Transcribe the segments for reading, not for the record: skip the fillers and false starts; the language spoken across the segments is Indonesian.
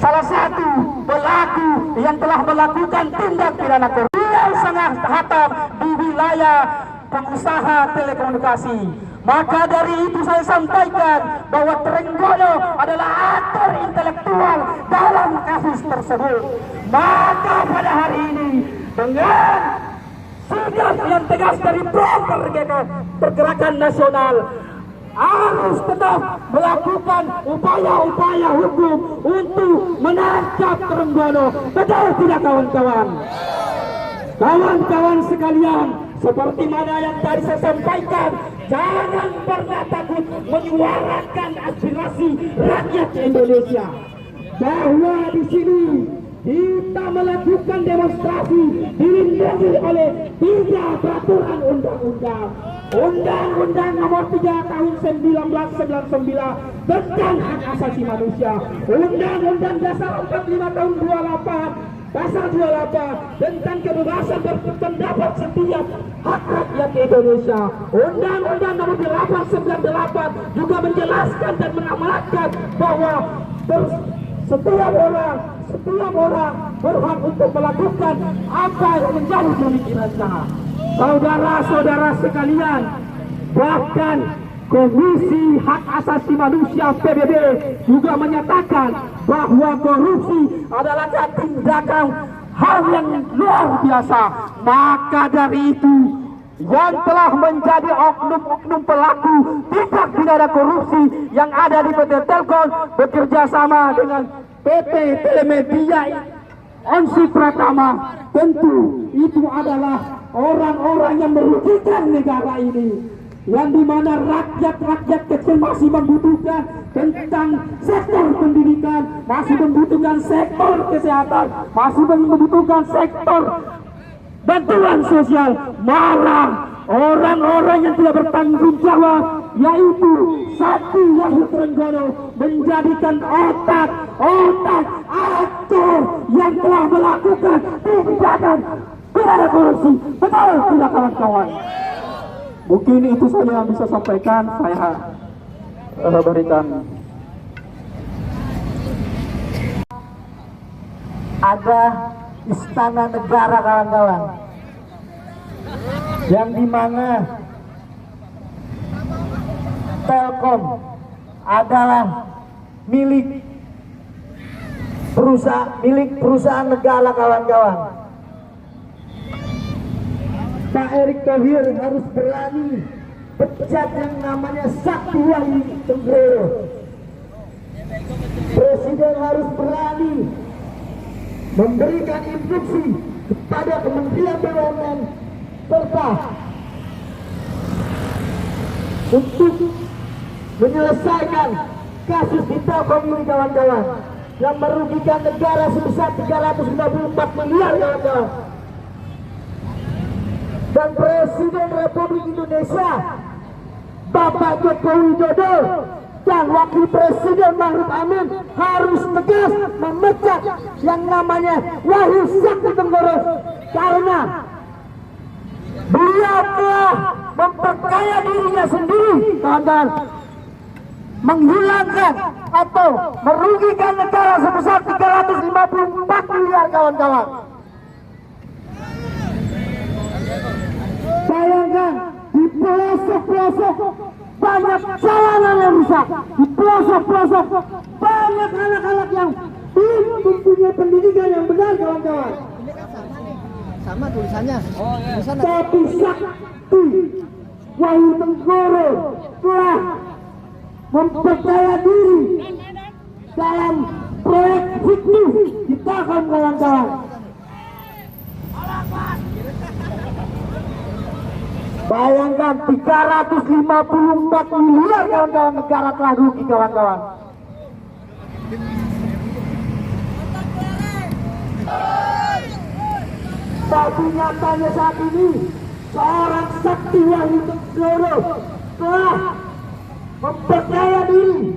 salah satu pelaku yang telah melakukan tindak pidana korupsi. Beliau sangat hatam di wilayah pengusaha telekomunikasi. Maka dari itu saya sampaikan bahwa Trenggono adalah aktor intelektual dalam kasus tersebut. Maka pada hari ini dengan sikap yang tegas dari Pergerakan Nasional harus tetap melakukan upaya-upaya hukum untuk menangkap Trenggono. Betul tidak kawan-kawan? Kawan-kawan sekalian, seperti mana yang tadi saya sampaikan, jangan pernah takut menyuarakan aspirasi rakyat Indonesia. Bahwa di sini kita melakukan demonstrasi dilindungi oleh 3 peraturan undang-undang. Undang-Undang Nomor 3 Tahun 1999 tentang hak asasi manusia. Undang-Undang Dasar 45 Tahun 28 Pasal 28 tentang kebebasan berpendapat setiap hak rakyat Indonesia. Undang-Undang Nomor 898 juga menjelaskan dan mengamanatkan bahwa setiap orang berhak untuk melakukan apa yang menjadi pemikirannya. Saudara-saudara sekalian, bahkan Komisi Hak Asasi Manusia PBB juga menyatakan bahwa korupsi adalah tindakan hal yang luar biasa. Maka dari itu, yang telah menjadi oknum-oknum pelaku tindak pidana korupsi yang ada di PT Telkom bekerja sama dengan PT Telemedia Onsi Pratama, tentu itu adalah orang-orang yang merugikan negara ini, yang dimana rakyat kecil masih membutuhkan tentang sektor pendidikan, masih membutuhkan sektor kesehatan, masih membutuhkan sektor bantuan sosial. Malah orang-orang yang tidak bertanggung jawab, yaitu satu Wahyu Trenggono, menjadikan otak aktor yang telah melakukan tindakan pidana korupsi. Betul tidak kawan-kawan? Mungkin itu saja yang bisa sampaikan. Saya berikan. Ada istana negara kawan-kawan, yang dimana Telkom adalah milik perusahaan negara kawan-kawan. Pak Erick Thohir harus berani pecat yang namanya Sakti Wahyu Trenggono. Presiden harus berani memberikan instruksi kepada Kementerian BUMN serta untuk menyelesaikan kasus di Telkom ini kawan-kawan, yang merugikan negara sebesar 354 miliar kawan-kawan. Dan Presiden Republik Indonesia Bapak Joko Widodo dan Wakil Presiden Ma'ruf Amin harus tegas memecat yang namanya Wahyu Sakti Trenggono, karena beliau telah memperkaya dirinya sendiri kawan-kawan, menghilangkan atau merugikan negara sebesar 354 miliar kawan-kawan. Bayangkan, di pelosok-pelosok banyak jalanan yang rusak, di pelosok-pelosok banyak anak-anak yang belum mempunyai pendidikan yang benar kawan-kawan. Ini kan sama nih, sama tulisannya. Oh, iya. Tapi Sakti Wahyu Trenggono telah mempercaya diri dalam proyek fiktif di Telkom kawan-kawan. Bayangkan 354 miliar kawan-kawan negara telah rugi kawan-kawan. Tapi nyatanya saat ini seorang Sakti Wahyu Trenggono telah mempercaya diri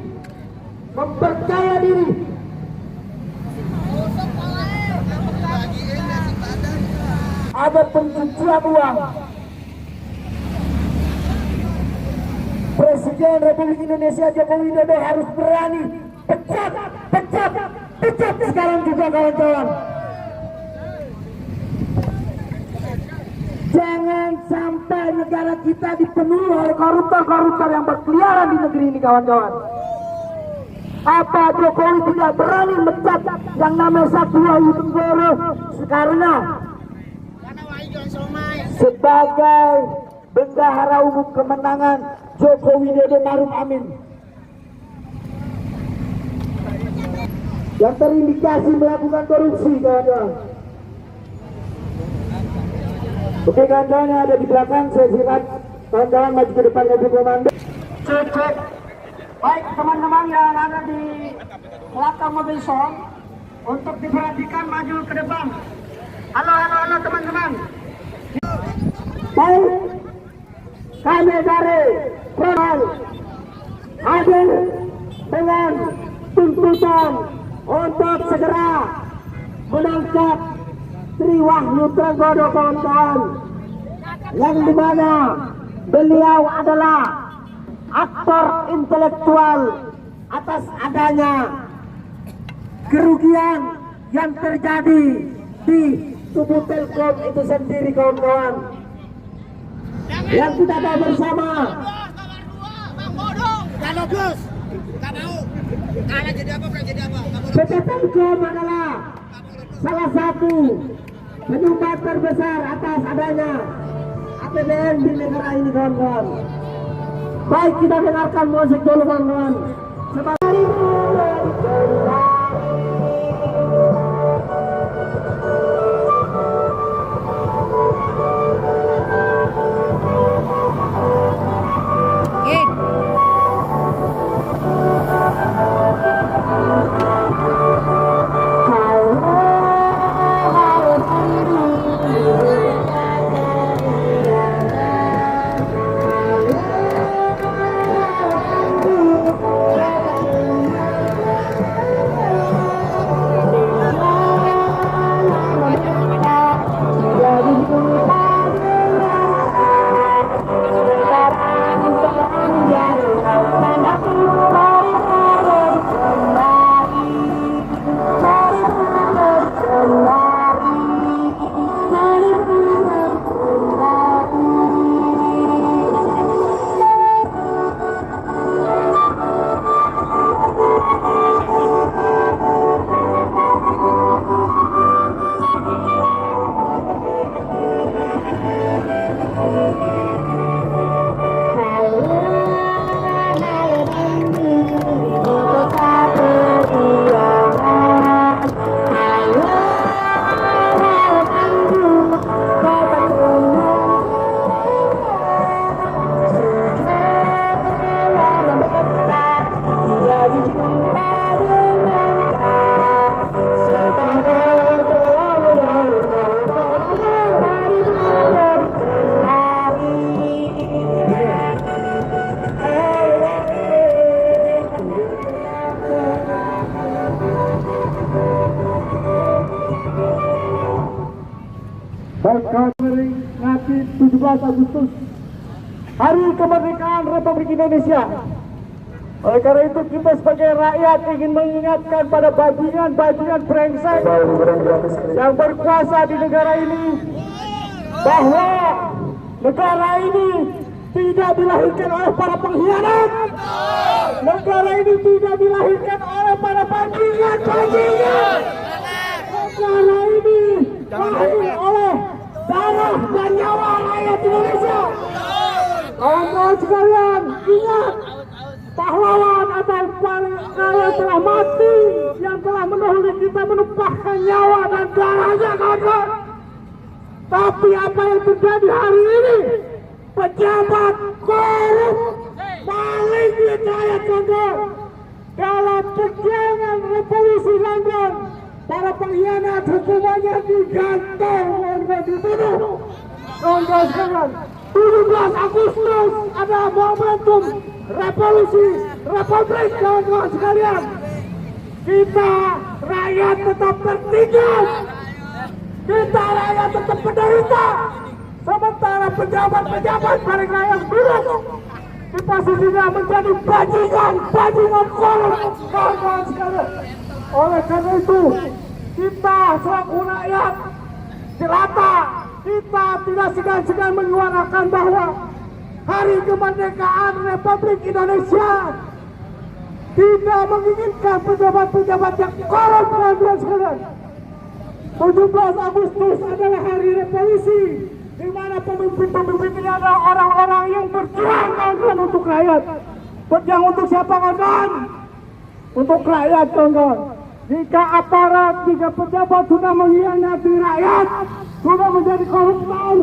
ada pencucian uang. Presiden Republik Indonesia Joko Widodo harus berani pecat Pecat sekarang juga kawan-kawan. Jangan sampai negara kita dipenuhi oleh koruptor-koruptor yang berkeliaran di negeri ini kawan-kawan. Apa Jokowi tidak berani mencat yang namanya Satrio Tenggoro Soekarno sebagai bendahara umum kemenangan Joko Widodo Maruf Amin yang terindikasi melakukan korupsi kawan-kawan. Oke kawan-kawan yang ada di belakang, saya silakan kawan-kawan maju ke depan mobil komando. Cek. Baik teman-teman yang ada di belakang mobil Song, untuk diperhatikan maju ke depan. Halo teman-teman. Baik, kami dari Prodal hadir dengan tuntutan untuk segera menangkap Tri Wahyu Trenggono kawan-kawan, yang dimana beliau adalah aktor intelektual atas adanya kerugian yang terjadi di tubuh Telkom itu sendiri kawan-kawan. Yang kita tahu bersama PT Telkom adalah salah satu penyumbang terbesar atas adanya APBN di negara ini kawan-kawan. Baik, kita dengarkan musik dulu kawan-kawan. Memperingati 17 Agustus Hari Kemerdekaan Republik Indonesia. Oleh karena itu kita sebagai rakyat ingin mengingatkan pada bajingan-bajingan brengsek yang berkuasa di negara ini bahwa negara ini tidak dilahirkan oleh para pengkhianat. Negara ini tidak dilahirkan oleh para bajingan-bajingan. Negara ini lahir oleh darah dan nyawa rakyat Indonesia. Kawan-kawan sekalian, ingat, pahlawan atau yang telah mati, yang telah mendahului kita menumpahkan nyawa dan darahnya, kawan-kawan. Tapi apa yang terjadi hari ini? Pejabat korup paling dicayat, kawan-kawan. Dalam perjuangan revolusi London, para pengkhianat hukumannya digantung dan dibunuh. Kawan-kawan sekalian, 17 Agustus adalah momentum revolusi republik, kawan-kawan sekalian. Kita rakyat tetap tertindas, kita rakyat tetap menderita, sementara pejabat-pejabat mereka yang duduk di posisinya menjadi bajingan korup, kawan-kawan sekalian. Oleh karena itu, kita selaku rakyat jelata, kita tidak segan-segan menyuarakan bahwa Hari Kemerdekaan Republik Indonesia tidak menginginkan pejabat-pejabat yang korup, teman-teman sekalian. 17 Agustus adalah hari revolusi, di mana pemimpin-pemimpinnya adalah orang-orang yang berjuang kawan-kawan untuk rakyat. Berjuang untuk siapa kawan-kawan? Untuk rakyat kawan-kawan. Jika aparat, jika pejabat sudah mengkhianati rakyat, sudah menjadi koruptor,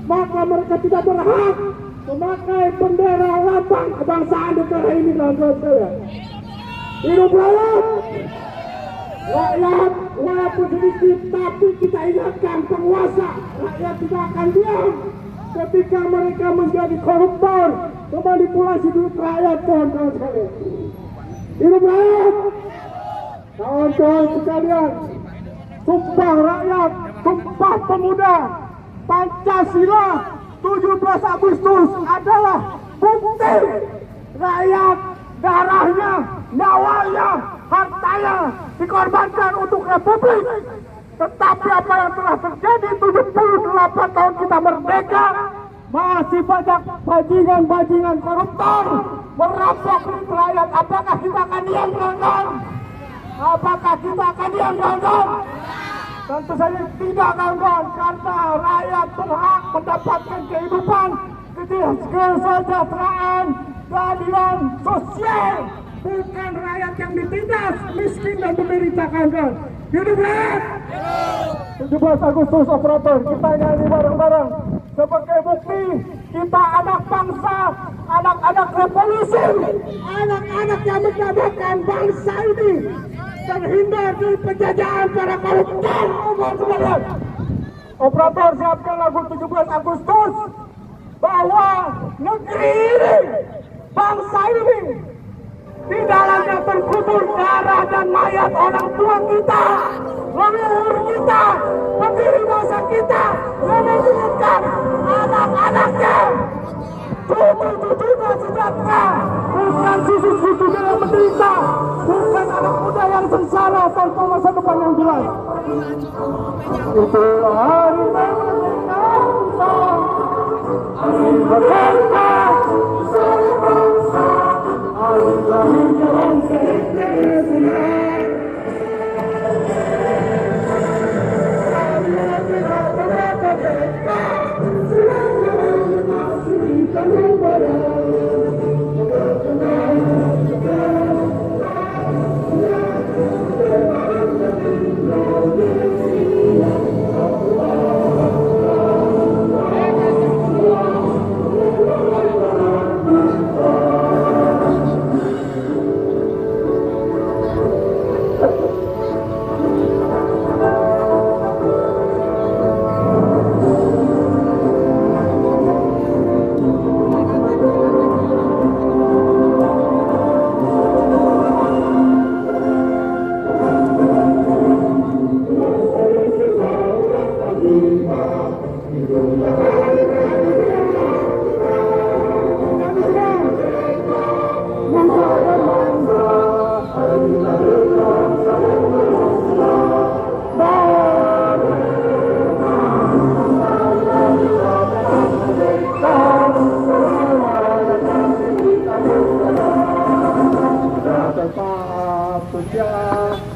maka mereka tidak berhak memakai bendera lambang kebangsaan negara ini, kawan-kawan sekalian. Hidup rakyat! Rakyat walaupun sedikit, tapi kita ingatkan penguasa, rakyat tidak akan diam ketika mereka menjadi koruptor, memanipulasi duit rakyat, kawan-kawan sekalian. Hidup rakyat! Kawan-kawan sekalian, Sumpah Rakyat, Sumpah Pemuda, Pancasila 17 Agustus adalah bukti rakyat darahnya, nyawanya, hartanya dikorbankan untuk Republik. Tetapi apa yang telah terjadi 78 tahun kita merdeka, masih banyak bajingan-bajingan koruptor merampok duit rakyat. Apakah kita akan diam, kawan-kawan? Apakah kita akan diam, kawan-kawan? Tentu saja tidak, kawan-kawan, karena rakyat berhak mendapatkan kehidupan, kesejahteraan, keadilan sosial, bukan rakyat yang ditindas, miskin dan menderita, kawan-kawan. Hidup rakyat! 17 Agustus operator, kita nyanyi bareng-bareng sebagai bukti kita anak bangsa, anak-anak revolusi, anak-anak yang menjadikan bangsa ini terhindar dari penjajahan para koruptor. Operator, siapkan lagu 17 Agustus, bahwa negeri ini, bangsa ini di dalamnya terkubur darah dan mayat orang tua kita, leluhur kita, pendiri bangsa kita, yang membutuhkan anak-anaknya cucu-cucunya sejahtera, bukan susu-susunya yang menderita, bukan anak muda yang sengsara tanpa masa depan yang jelas. Itu hari merdeka, hari merdeka, hari bangsa, hari lahirnya bangsa Indonesia.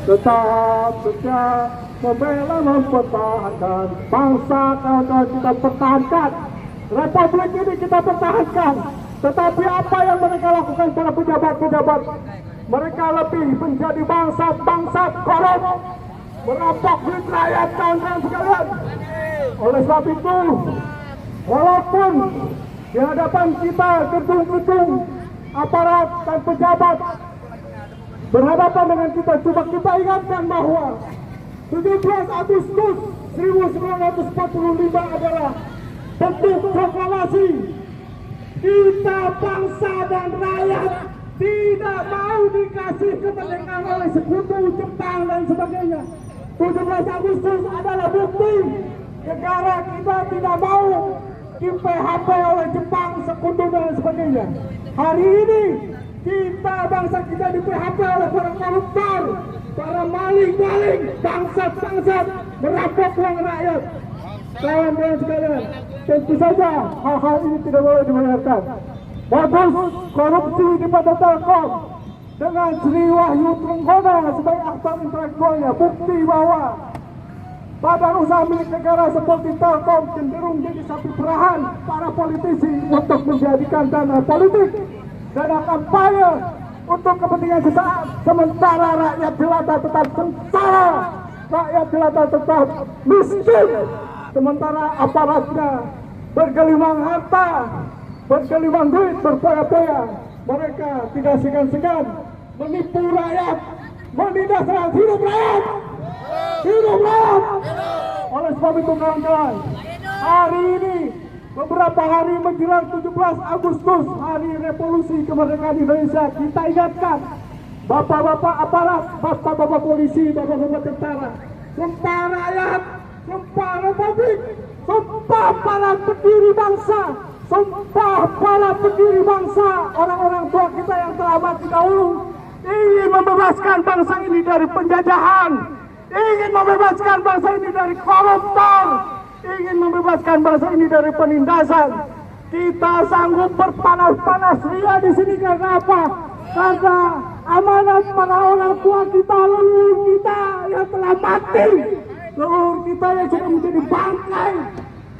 Tetap setia membela, mempertahankan bangsa, kawan-kawan, kita pertahankan Republik ini, kita pertahankan. Tetapi apa yang mereka lakukan para pejabat-pejabat, mereka lebih menjadi bangsa korup, merampok duit rakyat, kawan-kawan sekalian. Oleh sebab itu, walaupun di hadapan kita gedung-gedung aparat dan pejabat berhadapan dengan kita, coba kita ingatkan bahwa 17 Agustus 1945 adalah bentuk proklamasi kita, bangsa dan rakyat, tidak mau dikasih kemerdekaan oleh sekutu Jepang dan sebagainya. 17 Agustus adalah bukti negara kita tidak mau di PHP oleh Jepang, sekutu dan sebagainya. Hari ini kita, bangsa kita di PHP oleh para koruptor, para maling-maling, bangsat-bangsat, merampok uang rakyat. Kawan-kawan sekalian, tentu saja hal-hal ini tidak boleh dibenarkan. Modus korupsi di PT Telkom dengan Sri Wahyu Trenggono sebagai aktor intelektualnya bukti bahwa badan usaha milik negara seperti Telkom cenderung jadi sapi perahan para politisi untuk menjadikan dana politik, dana kampanye untuk kepentingan sesaat, sementara rakyat jelata tetap sengsara, rakyat jelata tetap miskin, sementara aparatnya bergelimang harta, bergelimang duit, berpoya-poya. Mereka tidak segan-segan menipu rakyat, menindas rakyat. Hidup rakyat! Hidup rakyat! Oleh sebab itu kawan-kawan, hari ini beberapa hari menjelang 17 Agustus, hari revolusi kemerdekaan Indonesia, kita ingatkan bapak-bapak aparat, bapak-bapak polisi, bapak-bapak tentara, sumpah rakyat, sumpah republik, sumpah para pendiri bangsa, sumpah para pendiri bangsa, orang-orang tua kita yang telah mati dahulu, ingin membebaskan bangsa ini dari penjajahan, ingin membebaskan bangsa ini dari koruptor, ingin membebaskan bangsa ini dari penindasan. Kita sanggup berpanas-panas ria di sini karena apa? Karena amanat para orang tua kita, leluhur kita yang telah mati, leluhur kita yang sudah menjadi bangkai.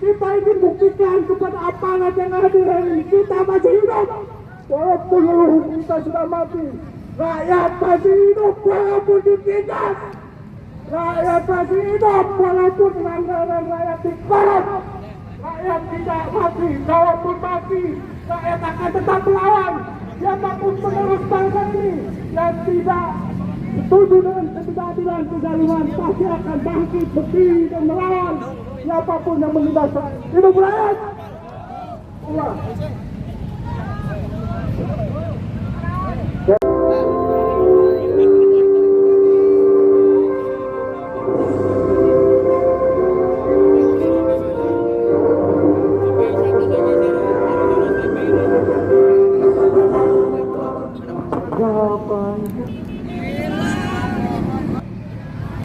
Kita ingin buktikan kepada amanat yang ada hari ini, kita masih hidup walaupun leluhur kita sudah mati. Rakyat masih hidup walaupun ditindas. Rakyat masih hidup walaupun anggaran rakyat dikorup. Rakyat tidak mati, walaupun mati rakyat akan tetap melawan. Siapapun penerus bangsa ini yang tidak setuju dengan ketidakadilan, kezaliman pasti akan bangkit, berdiri dan melawan siapapun yang menindas rakyat. Hidup rakyat! Ulah.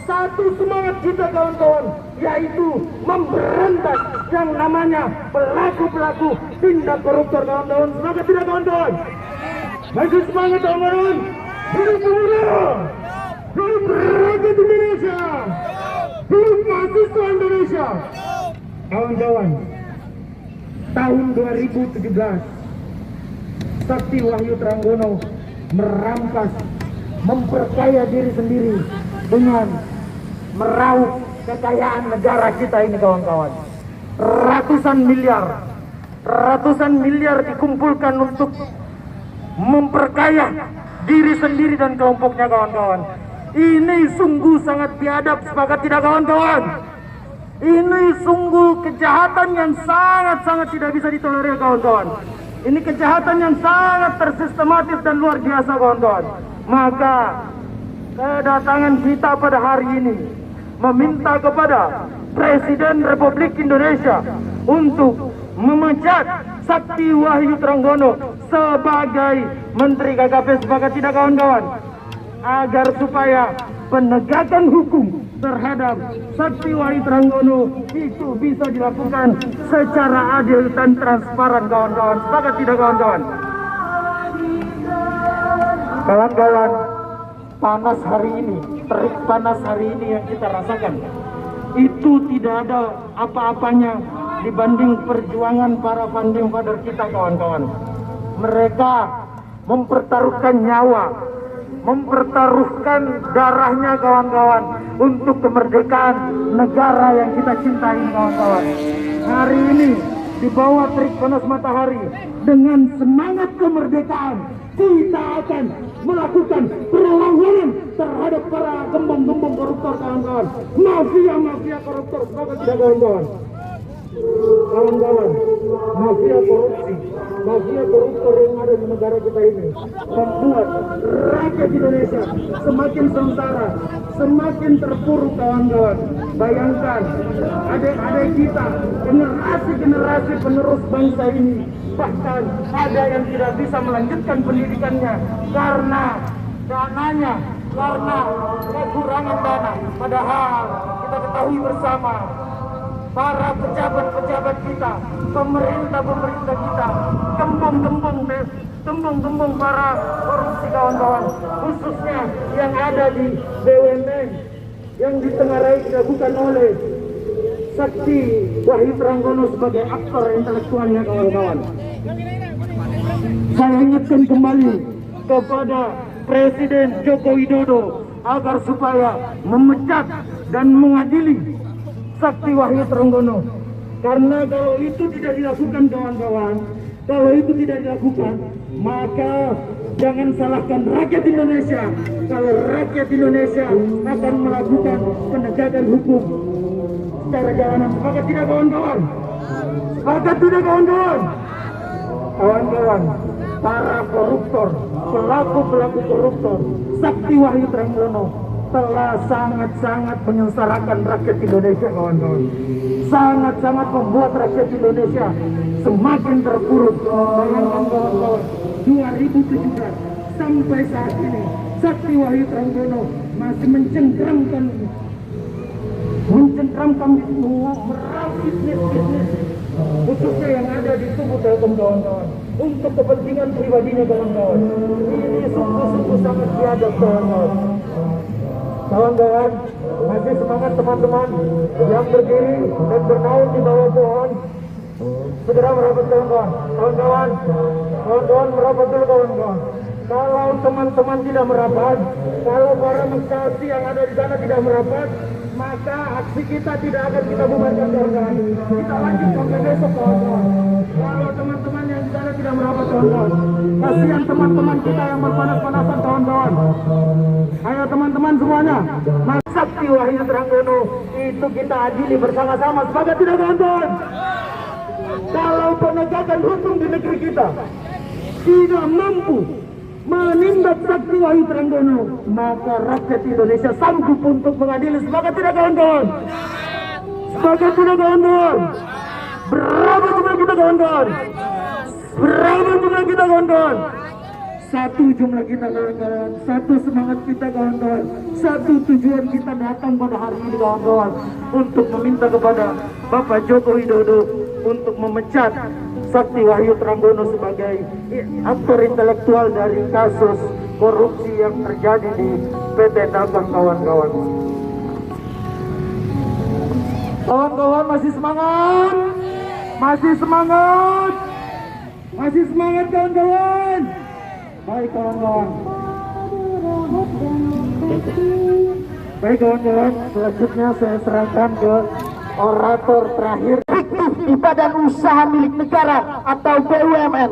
Satu semangat kita kawan-kawan, yaitu memberantas yang namanya pelaku-pelaku tindak koruptor kawan-kawan. Semangat tidak kawan-kawan? Masih semangat kawan-kawan? Hidup pemuda, hidup rakyat Indonesia, hidup mahasiswa Indonesia. Kawan-kawan, tahun 2017 Sakti Wahyu Trenggono merampas, memperkaya diri sendiri dengan meraup kekayaan negara kita ini kawan-kawan. Ratusan miliar dikumpulkan untuk memperkaya diri sendiri dan kelompoknya kawan-kawan. Ini sungguh sangat biadab, sepakat tidak kawan-kawan? Ini sungguh kejahatan yang sangat-sangat tidak bisa ditolerir kawan-kawan. Ini kejahatan yang sangat tersistematis dan luar biasa kawan-kawan. Maka kedatangan kita pada hari ini meminta kepada Presiden Republik Indonesia untuk memecat Sakti Wahyu Trenggono sebagai Menteri KKP, sepakat tidak kawan-kawan? Agar supaya penegakan hukum terhadap Sakti Wahyu Trenggono itu bisa dilakukan secara adil dan transparan kawan-kawan, sepakat tidak kawan-kawan? Kawan-kawan, panas hari ini, terik panas hari ini yang kita rasakan, itu tidak ada apa-apanya dibanding perjuangan para founding father kita kawan-kawan. Mereka mempertaruhkan nyawa, mempertaruhkan darahnya kawan-kawan untuk kemerdekaan negara yang kita cintai kawan-kawan. Hari ini di bawah terik panas matahari dengan semangat kemerdekaan, kita akan melakukan perlawanan terhadap para gembong-gembong koruptor kawan-kawan, mafia-mafia koruptor, sepakat tidak kawan-kawan? Kawan-kawan, mafia korupsi, mafia koruptor yang ada di negara kita ini membuat rakyat Indonesia semakin sengsara, semakin terpuruk kawan-kawan. Bayangkan adik-adik kita, generasi-generasi penerus bangsa ini, bahkan ada yang tidak bisa melanjutkan pendidikannya karena dananya karena kekurangan dana. Padahal kita ketahui bersama para pejabat-pejabat kita, pemerintah kita, gembung para korupsi kawan-kawan, khususnya yang ada di BUMN yang ditengarai dilakukan oleh Sakti Wahyu Trenggono sebagai aktor intelektualnya kawan-kawan. Saya ingatkan kembali kepada Presiden Joko Widodo agar supaya memecat dan mengadili Sakti Wahyu Trenggono. Karena kalau itu tidak dilakukan kawan-kawan, kalau itu tidak dilakukan, maka jangan salahkan rakyat Indonesia. Kalau rakyat Indonesia akan melakukan penegakan hukum secara jalanan. Sepakat tidak kawan-kawan? Sepakat tidak kawan-kawan? Kawan-kawan, para koruptor, pelaku-pelaku koruptor, Sakti Wahyu Trenggono telah sangat-sangat menyengsarakan rakyat Indonesia kawan-kawan. Sangat-sangat membuat rakyat Indonesia semakin terpuruk. Bayangkan kawan-kawan, 2017 sampai saat ini Sakti Wahyu Trenggono masih mencengkramkan meraup bisnis khususnya yang ada di tubuh Telkom kawan-kawan untuk kepentingan pribadinya kawan-kawan. Ini sungguh-sungguh sangat biadab kawan-kawan. Kawan-kawan, masih semangat teman-teman yang berdiri dan bernaung di bawah pohon. Segera merapat kawan-kawan. Kawan-kawan merapat dulu kawan-kawan. Kalau teman-teman tidak merapat, kalau para mengkasi yang ada di sana tidak merapat, maka aksi kita tidak akan kita bubarkan kawan-kawan. Kita lanjut sampai besok kawan-kawan. Kalau teman-teman yang di sana tidak merapat kawan-kawan, kasihan teman-teman kita yang berpanas-panasan kawan-kawan. Ayo teman-teman semuanya, Mas Sakti Wahyu Trenggono itu kita adili bersama-sama. Sepakat tidak kawan-kawan? Kalau penegakan hukum di negeri kita tidak mampu menindak Sakti Wahyu Trenggono, maka rakyat Indonesia sanggup untuk mengadili. Sepakat tidak kawan-kawan? Sepakat tidak kawan-kawan? Berapa jumlah kita kawan-kawan? Berapa jumlah kita kawan-kawan? Satu jumlah kita kawan-kawan, satu semangat kita kawan-kawan, satu tujuan kita datang pada hari ini kawan-kawan, untuk meminta kepada Bapak Joko Widodo untuk memecat Sakti Wahyu Trenggono sebagai aktor intelektual dari kasus korupsi yang terjadi di PT Telkom kawan-kawan. Kawan-kawan masih semangat? Masih semangat? Masih semangat kawan-kawan? Baik kawan-kawan. Baik kawan-kawan, selanjutnya saya serahkan ke orator terakhir. Fiktif di badan usaha milik negara atau BUMN.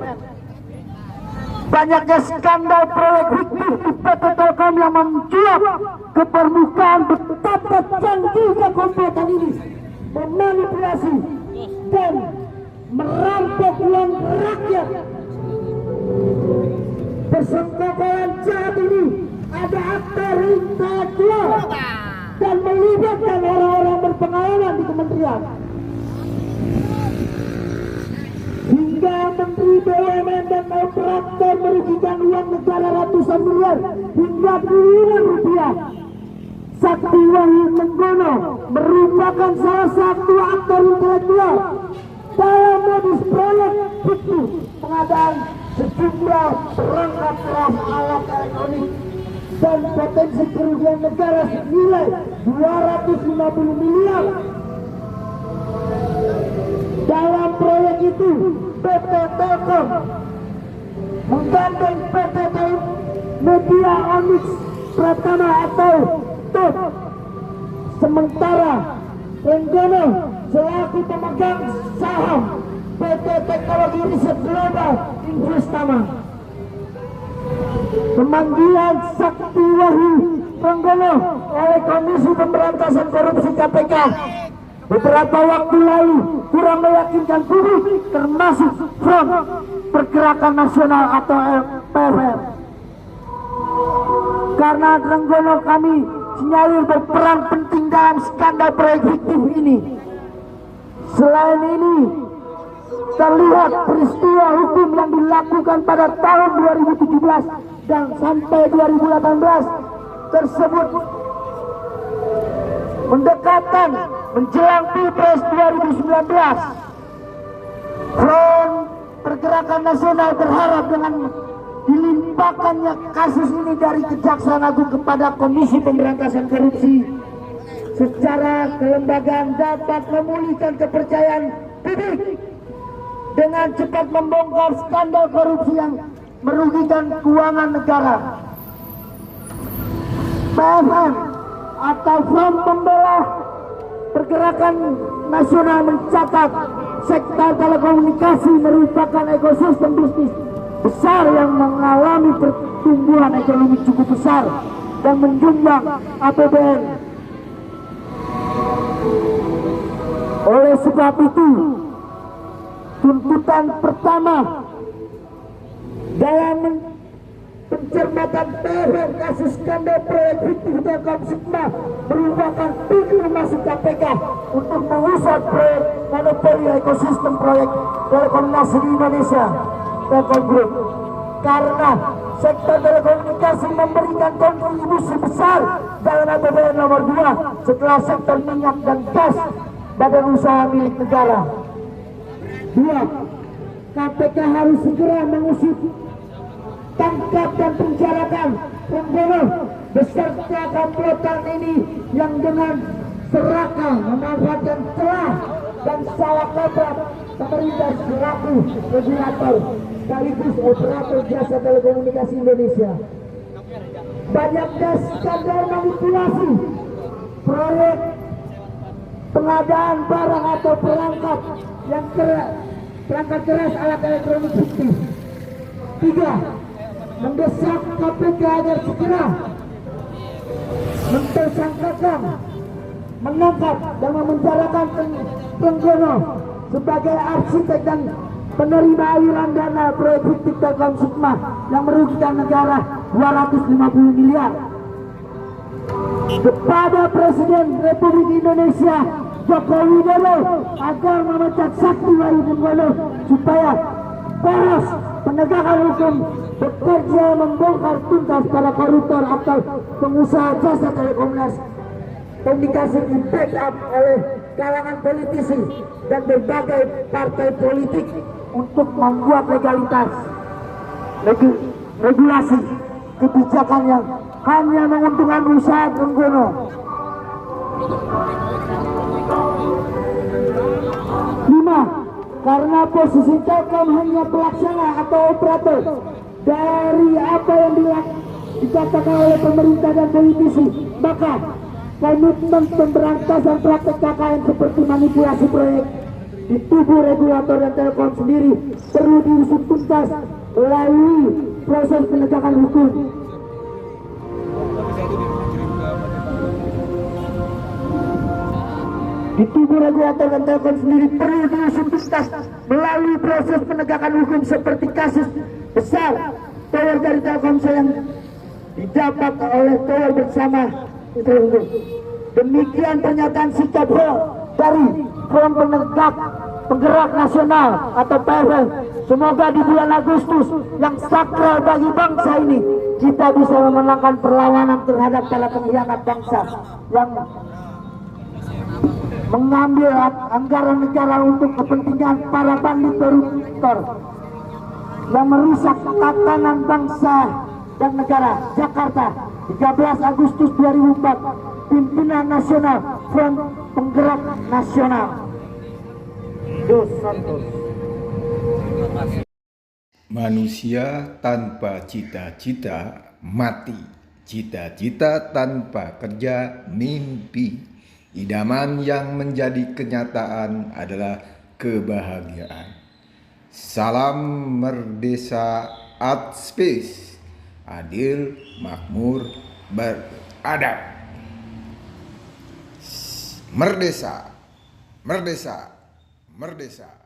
Banyaknya skandal proyek fiktif di PT Telkom yang mencuat ke permukaan betapa canggihnya kompeten ini memanipulasi dan merampok uang rakyat. Persengkokatan jahat ini ada aktor intelektual dan melibatkan orang-orang berpengalaman di kementerian. Hingga Menteri BUMN dan operator merugikan uang negara ratusan miliar hingga triliunan rupiah. Sakti Wahyu Trenggono merupakan salah satu aktor intelektual dalam modus proyek fiktif pengadaan sejumlah perangkat alat elektronik dan potensi kerugian negara senilai 250 miliar. Dalam proyek itu, PT Telkom menggandeng PT Media Onyx Pratama atau TOP. Sementara Trenggono selaku pemegang saham PT Teknologi Riset Global Investama. Pemanggilan Sakti Wahyu Trenggono oleh Komisi Pemberantasan Korupsi KPK beberapa waktu lalu kurang meyakinkan publik, termasuk Front Pergerakan Nasional atau PFR. Karena Trenggono kami sinyalir berperan penting dalam skandal proyek fiktif ini. Selain ini, terlihat peristiwa hukum yang dilakukan pada tahun 2017 dan sampai 2018 tersebut mendekatan menjelang Pilpres 2019. Front Pergerakan Nasional berharap dengan dilimpahkannya kasus ini dari Kejaksaan Agung kepada Komisi Pemberantasan Korupsi secara kelembagaan dapat memulihkan kepercayaan publik dengan cepat membongkar skandal korupsi yang merugikan keuangan negara. PFN atau Front Pembela Pergerakan Nasional mencatat sektor telekomunikasi merupakan ekosistem bisnis besar yang mengalami pertumbuhan ekonomi cukup besar dan menjumbang APBN. Oleh sebab itu, tuntutan pertama dalam pencermatan PFN kasus skandal proyek fiktif Telkom Sigma merupakan pintu masuk KPK untuk mengusut proyek monopoli ekosistem proyek telekomunikasi di Indonesia, Telkom Group. Karena sektor telekomunikasi memberikan kontribusi besar dalam APBN nomor 2 setelah sektor minyak dan gas badan usaha milik negara. 2. KPK harus segera mengusut, tangkap dan penjarakan pembunuh beserta komplotan ini yang dengan serakah memanfaatkan celah dan salah kaprah pemerintah selaku regulator sekaligus operator jasa telekomunikasi Indonesia. Banyaknya skandal manipulasi proyek pengadaan barang atau perangkat yang perangkat keras alat elektronik fiktif. 3. Mendesak KPK agar segera mentersangkakan, menangkap dan memenjarakan Trenggono sebagai arsitek dan penerima aliran dana proyek fiktif Telkom Sigma yang merugikan negara 250 miliar. Kepada Presiden Republik Indonesia Joko Widodo agar memecat Sakti Wahyu Trenggono supaya poros penegakan hukum bekerja membongkar tuntas para koruptor atau pengusaha jasa telekomunikasi di backup oleh kalangan politisi dan berbagai partai politik untuk membuat legalitas regulasi kebijakan yang hanya menguntungkan usaha Trenggono. 5. Karena posisi Telkom hanya pelaksana atau operator dari apa yang dikatakan oleh pemerintah dan politisi, maka komitmen pemberantasan praktek KKN seperti manipulasi proyek di tubuh regulator dan Telkom sendiri perlu diusut tuntas melalui proses penegakan hukum. Di tubuh regulator dan Telkom sendiri perlu diusut tuntas melalui proses penegakan hukum seperti kasus besar tower dari Telkomsel yang didapat oleh tower bersama Intelco. Demikian pernyataan sikap dari Front Penggerak Nasional atau PFN. Semoga di bulan Agustus yang sakral bagi bangsa ini kita bisa memenangkan perlawanan terhadap para pengkhianat bangsa yang mengambil anggaran negara untuk kepentingan para bandit koruptor yang merusak tatanan bangsa dan negara. Jakarta, 13 Agustus 2004, Pimpinan Nasional Front Penggerak Nasional. Dos Santos. Manusia tanpa cita-cita mati. Cita-cita tanpa kerja mimpi. Idaman yang menjadi kenyataan adalah kebahagiaan. Salam Merdesa Art Space. Adil, makmur, beradab. Merdesa, merdesa, merdesa.